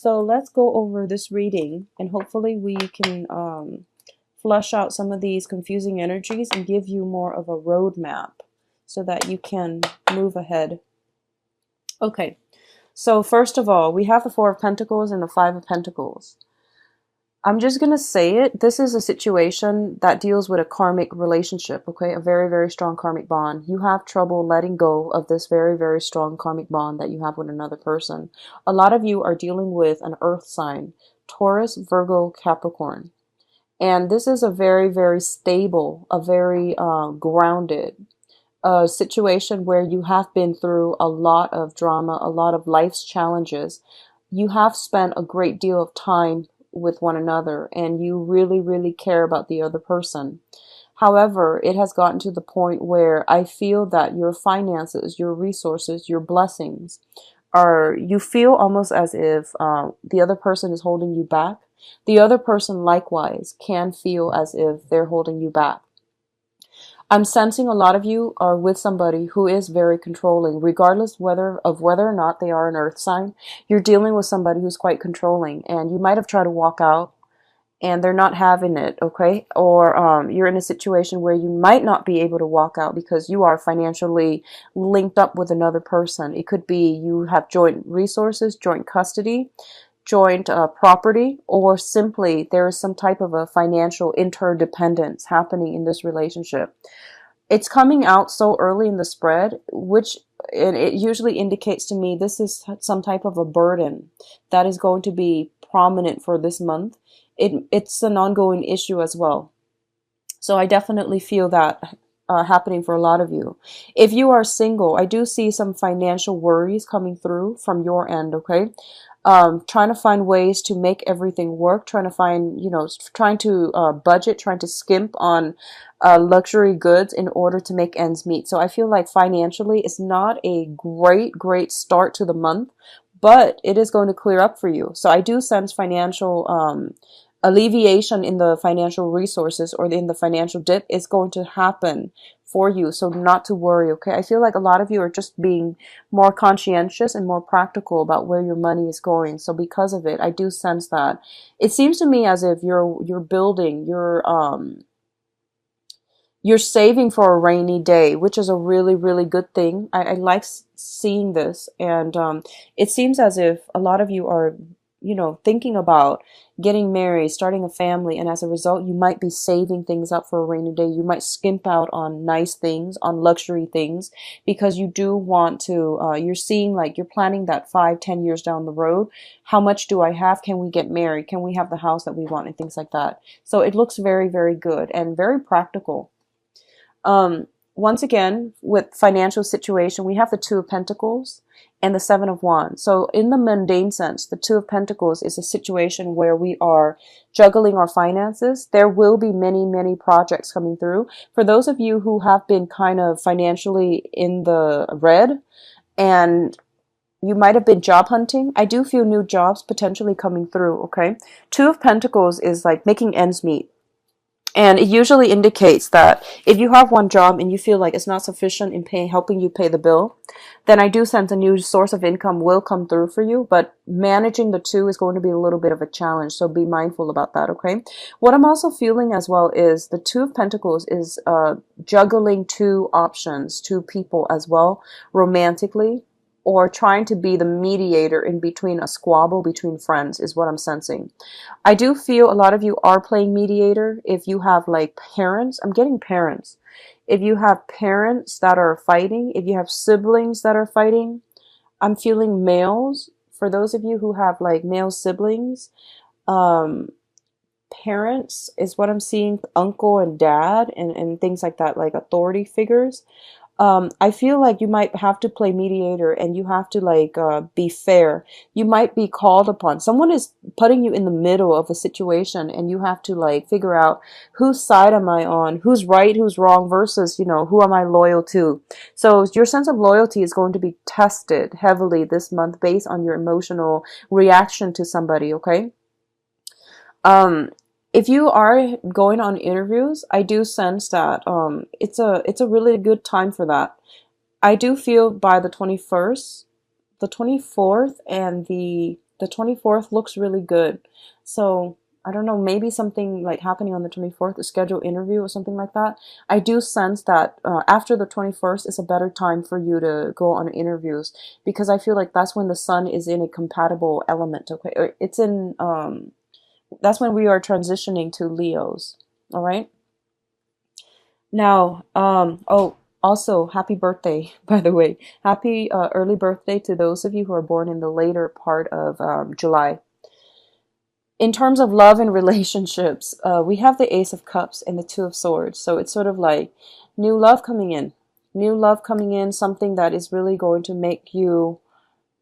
So let's go over this reading and hopefully we can flush out some of these confusing energies and give you more of a roadmap so that you can move ahead. Okay, so first of all, we have the Four of Pentacles and the Five of Pentacles. I'm just going to say it. This is a situation that deals with a karmic relationship, okay? A very, very strong karmic bond. You have trouble letting go of this very, very strong karmic bond that you have with another person. A lot of you are dealing with an earth sign, Taurus, Virgo, Capricorn. And this is a very, very stable, a very grounded situation where you have been through a lot of drama, a lot of life's challenges. You have spent a great deal of time with one another and you really, really care about the other person. However, it has gotten to the point where I feel that your finances, your resources, your blessings you feel almost as if the other person is holding you back. The other person likewise can feel as if they're holding you back. I'm sensing a lot of you are with somebody who is very controlling, regardless whether or not they are an earth sign. You're dealing with somebody who's quite controlling, and you might have tried to walk out and they're not having it, okay? Or you're in a situation where you might not be able to walk out because you are financially linked up with another person. It could be you have joint resources, joint custody, joint property, or simply there is some type of a financial interdependence happening in this relationship. It's coming out so early in the spread, which it usually indicates to me this is some type of a burden that is going to be prominent for this month. It's an ongoing issue as well. So I definitely feel that happening for a lot of you. If you are single, I do see some financial worries coming through from your end, okay? Trying to find ways to make everything work, trying to find, trying to budget, trying to skimp on luxury goods in order to make ends meet. So I feel like financially it's not a great start to the month, but it is going to clear up for you. So I do sense financial alleviation in the financial resources or in the financial dip is going to happen for you. So not to worry, okay? I feel like a lot of you are just being more conscientious and more practical about where your money is going. So because of it, I do sense that. It seems to me as if you're building, you're saving for a rainy day, which is a really, really good thing. I like seeing this. And it seems as if a lot of you are thinking about getting married, starting a family, and as a result, you might be saving things up for a rainy day. You might skimp out on nice things, on luxury things, because you do want to, you're seeing like you're planning that 5-10 years down the road. How much do I have? Can we get married? Can we have the house that we want? And things like that. So it looks very, very good and very practical. Once again, with financial situation, we have the Two of Pentacles and the Seven of Wands. So in the mundane sense, the Two of Pentacles is a situation where we are juggling our finances. There will be many, many projects coming through. For those of you who have been kind of financially in the red and you might have been job hunting, I do feel new jobs potentially coming through, okay? Two of Pentacles is like making ends meet. And it usually indicates that if you have one job and you feel like it's not sufficient in helping you pay the bill, then I do sense a new source of income will come through for you. But managing the two is going to be a little bit of a challenge. So be mindful about that, okay? What I'm also feeling as well is the Two of Pentacles is juggling two options, two people as well, romantically, or trying to be the mediator in between a squabble between friends is what I'm sensing. I do feel a lot of you are playing mediator. If you have like parents, I'm getting parents. If you have parents that are fighting, if you have siblings that are fighting, I'm feeling males. For those of you who have like male siblings, parents is what I'm seeing, uncle and dad and things like that, like authority figures. I feel like you might have to play mediator and you have to like be fair. You might be called upon. Someone is putting you in the middle of a situation and you have to like figure out whose side am I on, who's right, who's wrong versus, who am I loyal to. So your sense of loyalty is going to be tested heavily this month based on your emotional reaction to somebody, okay? If you are going on interviews, I do sense that it's a really good time for that. I do feel by the 21st, the 24th, and the The 24th looks really good. So I don't know, maybe something like happening on the 24th, a scheduled interview or something like that. I do sense that after the 21st is a better time for you to go on interviews, because I feel like that's when the sun is in a compatible element. Okay, or it's in that's when we are transitioning to Leos. All right. Now, oh, also happy birthday, by the way. Happy early birthday to those of you who are born in the later part of July. In terms of love and relationships, we have the Ace of Cups and the Two of Swords. So it's sort of like new love coming in. New love coming in, something that is really going to make you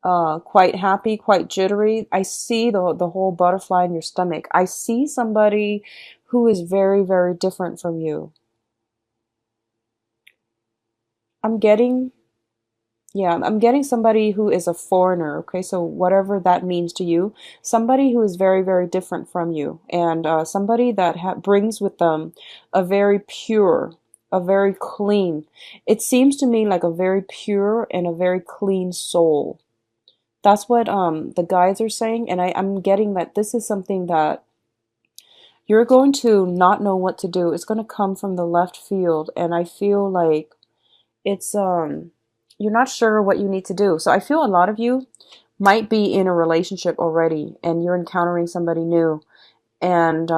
quite happy, quite jittery. I see the whole butterfly in your stomach. I see somebody who is very, very different from you. I'm getting, yeah, I'm getting somebody who is a foreigner, okay? So whatever that means to you, somebody who is very, very different from you, and somebody that brings with them a very pure, a very clean, it seems to me like a very pure and a very clean soul. That's what the guides are saying, and I'm getting that this is something that you're going to not know what to do. It's going to come from the left field, and I feel like it's you're not sure what you need to do. So I feel a lot of you might be in a relationship already and you're encountering somebody new, and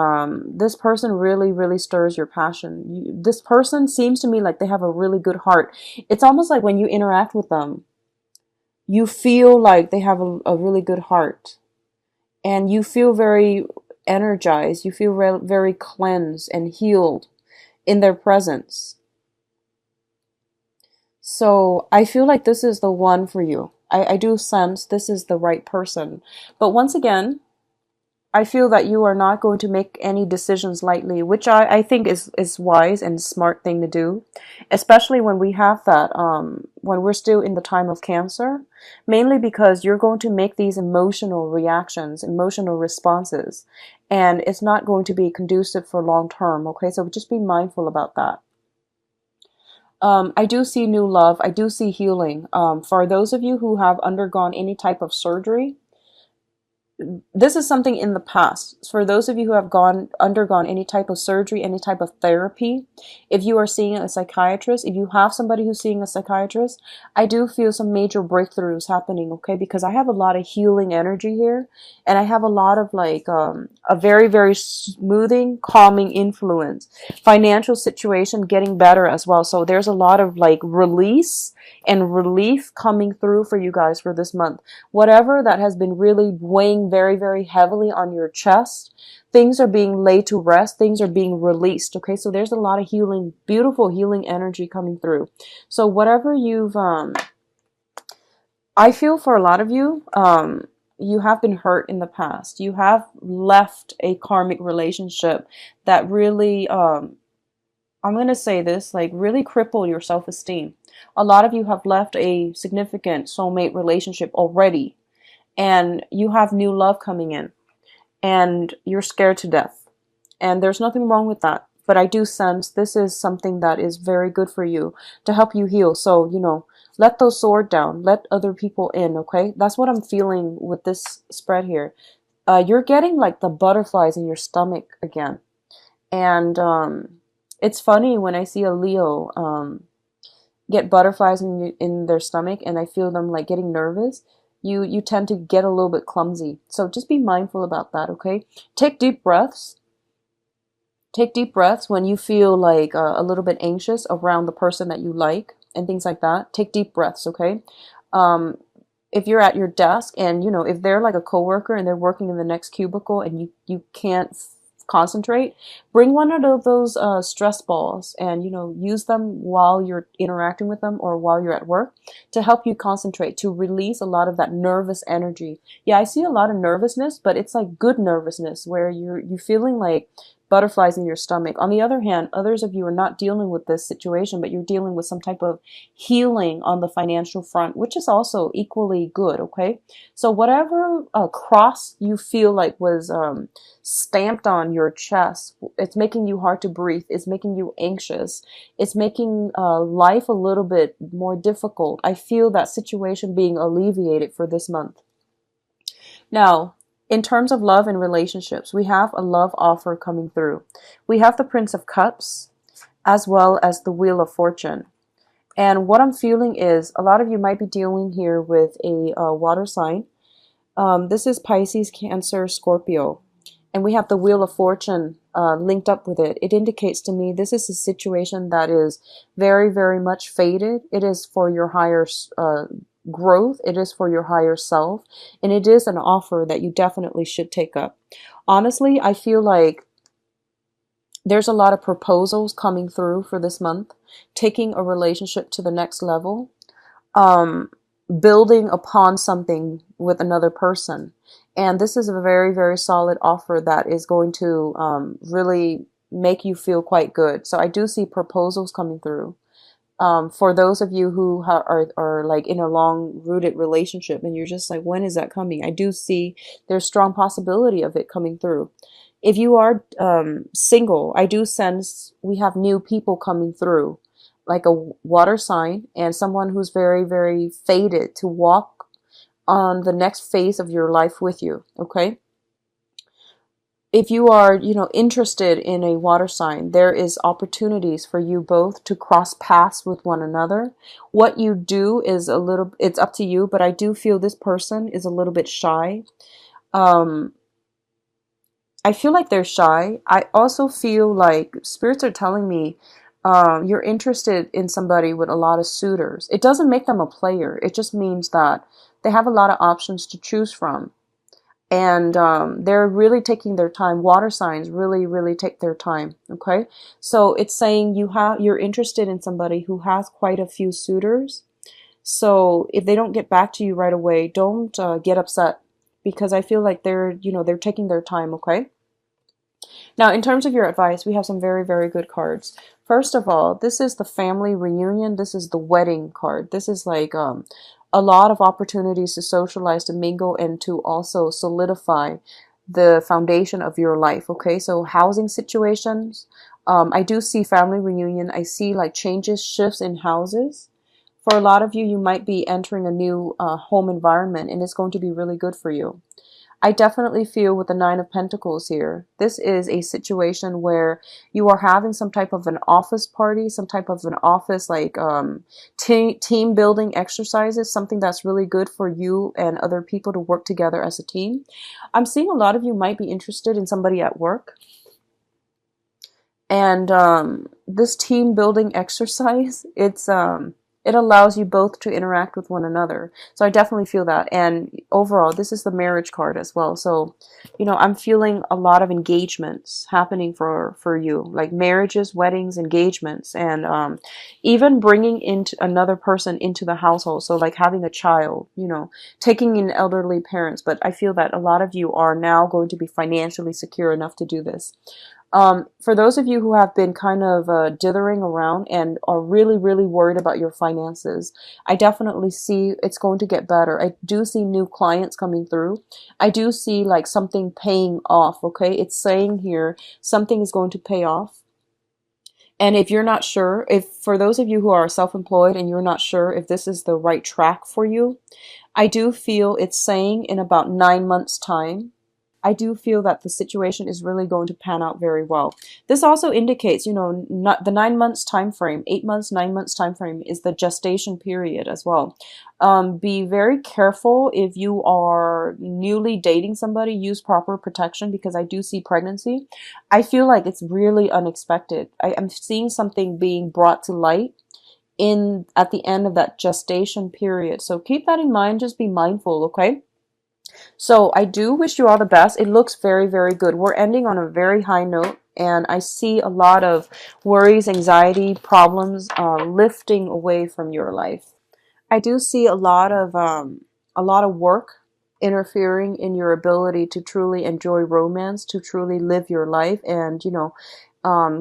this person really, really stirs your passion. This person seems to me like they have a really good heart. It's almost like when you interact with them, you feel like they have a really good heart, and you feel very energized. You feel very cleansed and healed in their presence. So I feel like this is the one for you. I do sense this is the right person. But once again, I feel that you are not going to make any decisions lightly, which I think is wise and smart thing to do, especially when we have that, when we're still in the time of Cancer, mainly because you're going to make these emotional reactions, emotional responses, and it's not going to be conducive for long term, okay? So just be mindful about that. I do see new love. I do see healing. For those of you who have undergone any type of surgery, this is something in the past. For those of you who have undergone any type of surgery, any type of therapy, if you are seeing a psychiatrist, if you have somebody who's seeing a psychiatrist, I do feel some major breakthroughs happening, okay? Because I have a lot of healing energy here, and I have a lot of like a very, very smoothing, calming influence. Financial situation getting better as well. So there's a lot of like release and relief coming through for you guys for this month. Whatever that has been really weighing very, very heavily on your chest, things are being laid to rest. Things are being released. Okay, so there's a lot of healing, beautiful healing energy coming through. So whatever you've, I feel for a lot of you, you have been hurt in the past. You have left a karmic relationship that really, I'm going to say this, like really crippled your self-esteem. A lot of you have left a significant soulmate relationship already, and you have new love coming in, and you're scared to death. And there's nothing wrong with that. But I do sense this is something that is very good for you to help you heal. So, you know, let those sword down. Let other people in, okay? That's what I'm feeling with this spread here. You're getting like the butterflies in your stomach again. And it's funny when I see a Leo get butterflies in their stomach, and I feel them like getting nervous. You tend to get a little bit clumsy. So just be mindful about that, okay? Take deep breaths. Take deep breaths when you feel like a little bit anxious around the person that you like and things like that. Take deep breaths, okay? If you're at your desk and, you know, if they're like a coworker and they're working in the next cubicle and you can't concentrate, bring one of those stress balls and, you know, use them while you're interacting with them or while you're at work to help you concentrate, to release a lot of that nervous energy. Yeah, I see a lot of nervousness, but it's like good nervousness where you're feeling like butterflies in your stomach. On the other hand, others of you are not dealing with this situation, but you're dealing with some type of healing on the financial front, which is also equally good, okay? So whatever cross you feel like was stamped on your chest, it's making you hard to breathe, it's making you anxious, it's making life a little bit more difficult. I feel that situation being alleviated for this month. Now, in terms of love and relationships, we have a love offer coming through. We have the Prince of Cups as well as the Wheel of Fortune. And what I'm feeling is a lot of you might be dealing here with a water sign. This is Pisces, Cancer, Scorpio. And we have the Wheel of Fortune linked up with it. It indicates to me this is a situation that is very, very much fated. It is for your higher growth. It is for your higher self. And it is an offer that you definitely should take up. Honestly, I feel like there's a lot of proposals coming through for this month, taking a relationship to the next level, building upon something with another person. And this is a very, very solid offer that is going to really make you feel quite good. So I do see proposals coming through. For those of you who are like in a long-rooted relationship and you're just like, when is that coming? I do see there's strong possibility of it coming through. If you are single, I do sense we have new people coming through, like a water sign and someone who's very, very fated to walk on the next phase of your life with you, okay? If you are, interested in a water sign, there is opportunities for you both to cross paths with one another. What you do is it's up to you, but I do feel this person is a little bit shy. I feel like they're shy. I also feel like spirits are telling me you're interested in somebody with a lot of suitors. It doesn't make them a player. It just means that they have a lot of options to choose from. And they're really taking their time. Water signs really, really take their time. Okay, so it's saying you're interested in somebody who has quite a few suitors. So if they don't get back to you right away, don't get upset, because I feel like they're taking their time. Okay. Now, in terms of your advice, we have some very, very good cards. First of all, this is the family reunion. This is the wedding card. This is like a lot of opportunities to socialize, to mingle, and to also solidify the foundation of your life. Okay, so housing situations. I do see family reunion. I see like changes, shifts in houses. For a lot of you, you might be entering a new home environment, and it's going to be really good for you. I definitely feel with the Nine of Pentacles here, this is a situation where you are having some type of an office party, some type of an office like team building exercises, something that's really good for you and other people to work together as a team. I'm seeing a lot of you might be interested in somebody at work. And this team building exercise, it allows you both to interact with one another. So I definitely feel that. And overall, this is the marriage card as well. So, I'm feeling a lot of engagements happening for you, like marriages, weddings, engagements, and even bringing into another person into the household. So like having a child, taking in elderly parents. But I feel that a lot of you are now going to be financially secure enough to do this. For those of you who have been kind of dithering around and are really, really worried about your finances, I definitely see it's going to get better. I do see new clients coming through. I do see like something paying off, okay? It's saying here something is going to pay off. And if you're not sure, for those of you who are self-employed and you're not sure if this is the right track for you, I do feel it's saying in about 9 months' time, I do feel that the situation is really going to pan out very well. This also indicates, not the 9 months time frame, 8 months, 9 months time frame is the gestation period as well. Be very careful if you are newly dating somebody. Use proper protection, because I do see pregnancy. I feel like it's really unexpected. I am seeing something being brought to light at the end of that gestation period. So keep that in mind. Just be mindful, okay? So I do wish you all the best. It looks very, very good. We're ending on a very high note, and I see a lot of worries, anxiety, problems lifting away from your life. I do see a lot of work interfering in your ability to truly enjoy romance, to truly live your life, and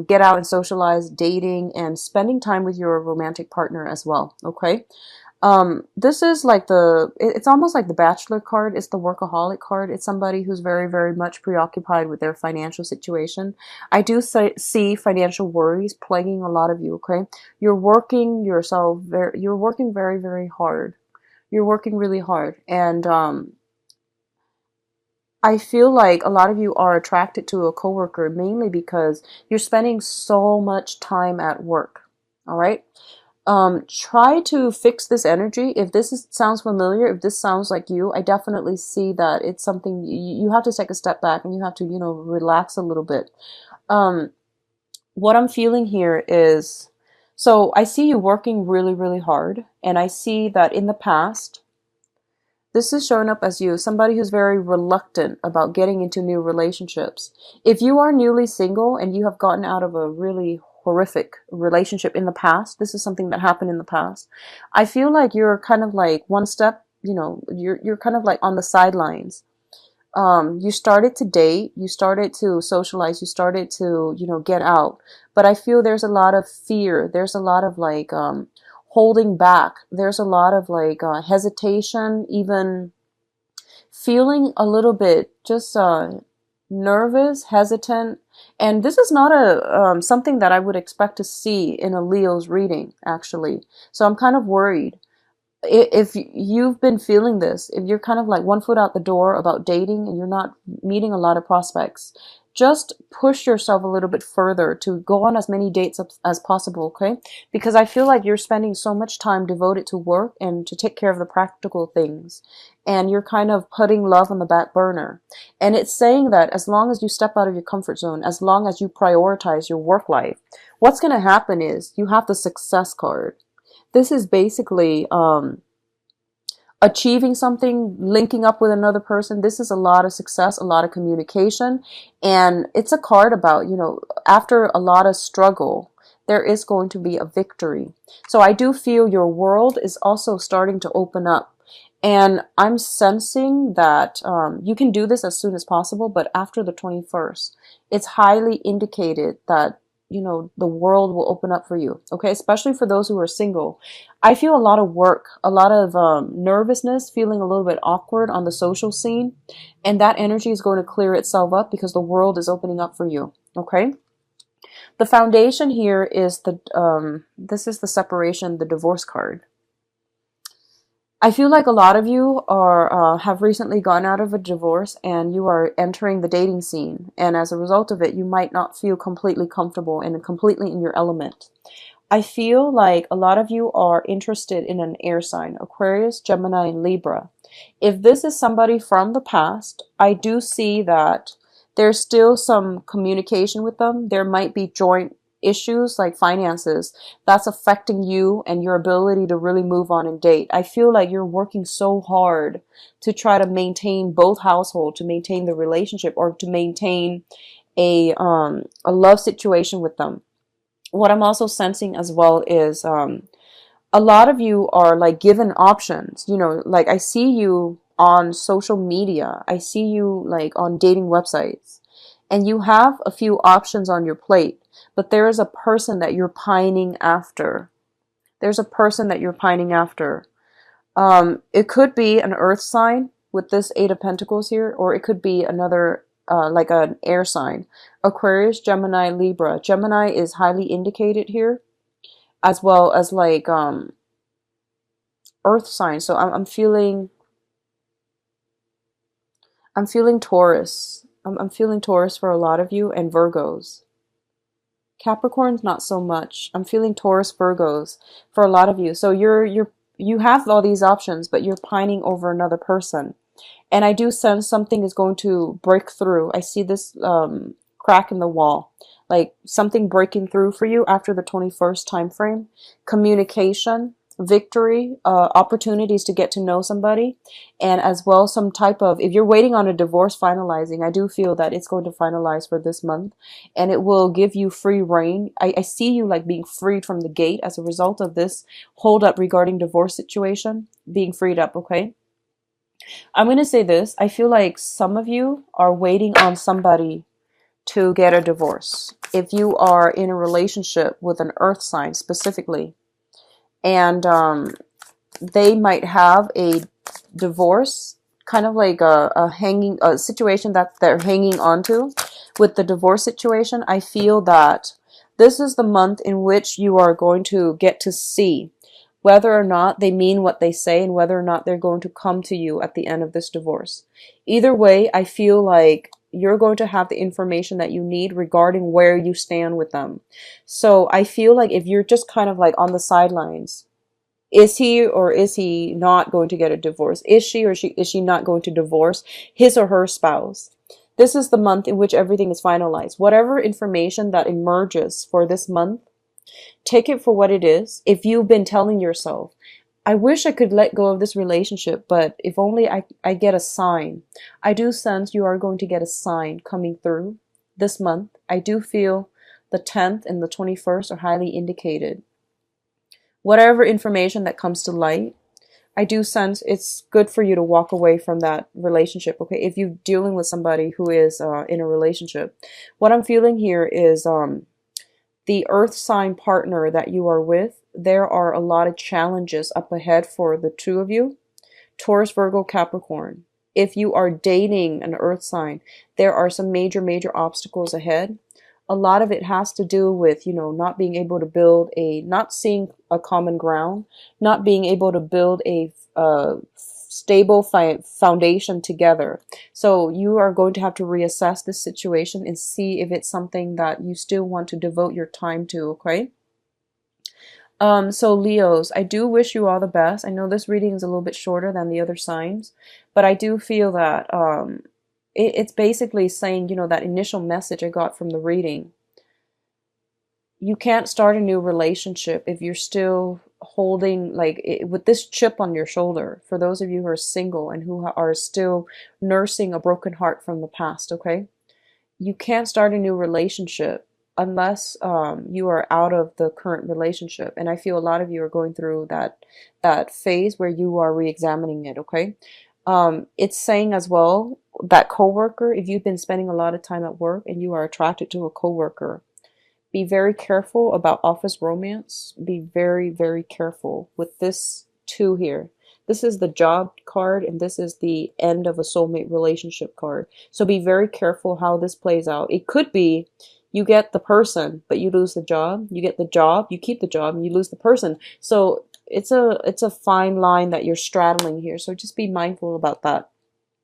get out and socialize, dating, and spending time with your romantic partner as well. Okay. This is like it's almost like the Bachelor card. It's the workaholic card. It's somebody who's very, very much preoccupied with their financial situation. I do see financial worries plaguing a lot of you, okay? You're working you're working very, very hard. You're working really hard. And, I feel like a lot of you are attracted to a coworker mainly because you're spending so much time at work. All right. Try to fix this energy. If sounds familiar, if this sounds like you, I definitely see that it's something you have to take a step back and you have to, relax a little bit. Um, what I'm feeling here is, so I see you working really, really hard, and I see that in the past, this is showing up as you, somebody who's very reluctant about getting into new relationships. If you are newly single and you have gotten out of a really horrific relationship in the past, this is something that happened in the past. I feel like you're kind of like one step, you're kind of like on the sidelines. You started to date, you started to socialize, you started to, get out. But I feel there's a lot of fear. There's a lot of like, holding back. There's a lot of like, hesitation, even feeling a little bit just, nervous, hesitant. And this is not something that I would expect to see in a Leo's reading, actually. So I'm kind of worried. If you've been feeling this, if you're kind of like one foot out the door about dating and you're not meeting a lot of prospects, just push yourself a little bit further to go on as many dates as possible, okay? Because I feel like you're spending so much time devoted to work and to take care of the practical things. And you're kind of putting love on the back burner. And it's saying that as long as you step out of your comfort zone, as long as you prioritize your work life, what's going to happen is you have the success card. This is basically achieving something, linking up with another person. This is a lot of success, a lot of communication. And it's a card about, after a lot of struggle, there is going to be a victory. So I do feel your world is also starting to open up. And I'm sensing that you can do this as soon as possible, but after the 21st, it's highly indicated that the world will open up for you. Okay. Especially for those who are single. I feel a lot of work, a lot of nervousness, feeling a little bit awkward on the social scene. And that energy is going to clear itself up because the world is opening up for you. Okay. The foundation here is this is the separation, the divorce card. I feel like a lot of you are have recently gone out of a divorce and you are entering the dating scene. And as a result of it, you might not feel completely comfortable and completely in your element. I feel like a lot of you are interested in an air sign, Aquarius, Gemini, and Libra. If this is somebody from the past, I do see that there's still some communication with them. There might be joint issues like finances that's affecting you and your ability to really move on and date. I feel like you're working so hard to try to maintain both households, to maintain the relationship, or to maintain a love situation with them. What I'm also sensing as well is a lot of you are like given options. Like I see you on social media. I see you like on dating websites. And you have a few options on your plate. But there is a person that you're pining after. There's a person that you're pining after. It could be an earth sign with this Eight of Pentacles here, or it could be another, like an air sign. Aquarius, Gemini, Libra. Gemini is highly indicated here, as well as like earth signs. So I'm feeling Taurus. I'm feeling Taurus for a lot of you, and Virgos. Capricorns, not so much. I'm feeling Taurus, Virgos for a lot of you. So you have all these options, but you're pining over another person. And I do sense something is going to break through. I see this crack in the wall, like something breaking through for you after the 21st time frame. Communication, victory, opportunities to get to know somebody, and as well some type of, if you're waiting on a divorce finalizing, I do feel that it's going to finalize for this month, and it will give you free reign. I see you like being freed from the gate as a result of this hold up regarding divorce situation, being freed up. Okay, I'm going to say this. I feel like some of you are waiting on somebody to get a divorce. If you are in a relationship with an earth sign specifically, and they might have a divorce, kind of like a situation that they're hanging on to. With the divorce situation, I feel that this is the month in which you are going to get to see whether or not they mean what they say and whether or not they're going to come to you at the end of this divorce. Either way, I feel like you're going to have the information that you need regarding where you stand with them. So I feel like if you're just kind of like on the sidelines, is he or is he not going to get a divorce? Is she or is she not going to divorce his or her spouse? This is the month in which everything is finalized. Whatever information that emerges for this month, take it for what it is. If you've been telling yourself, I wish I could let go of this relationship, but if only I get a sign. I do sense you are going to get a sign coming through this month. I do feel the 10th and the 21st are highly indicated. Whatever information that comes to light, I do sense it's good for you to walk away from that relationship, okay? If you're dealing with somebody who is in a relationship. What I'm feeling here is the earth sign partner that you are with, there are a lot of challenges up ahead for the two of you. Taurus, Virgo, Capricorn. If you are dating an earth sign, there are some major, major obstacles ahead. A lot of it has to do with, you know, not being able to build not seeing a common ground, not being able to build a stable foundation together. So you are going to have to reassess this situation and see if it's something that you still want to devote your time to, okay? So Leos, I do wish you all the best. I know this reading is a little bit shorter than the other signs, but I do feel that it's basically saying, you know, that initial message I got from the reading. You can't start a new relationship if you're still holding with this chip on your shoulder. For those of you who are single and who are still nursing a broken heart from the past, okay? You can't start a new relationship unless you are out of the current relationship. And I feel a lot of you are going through that phase where you are re-examining it, okay? It's saying as well that coworker, if you've been spending a lot of time at work and you are attracted to a coworker, be very careful about office romance. Be very, very careful with this two here. This is the job card and this is the end of a soulmate relationship card. So be very careful how this plays out. It could be you get the person, but you lose the job. You get the job, you keep the job, and you lose the person. So it's a fine line that you're straddling here. So just be mindful about that.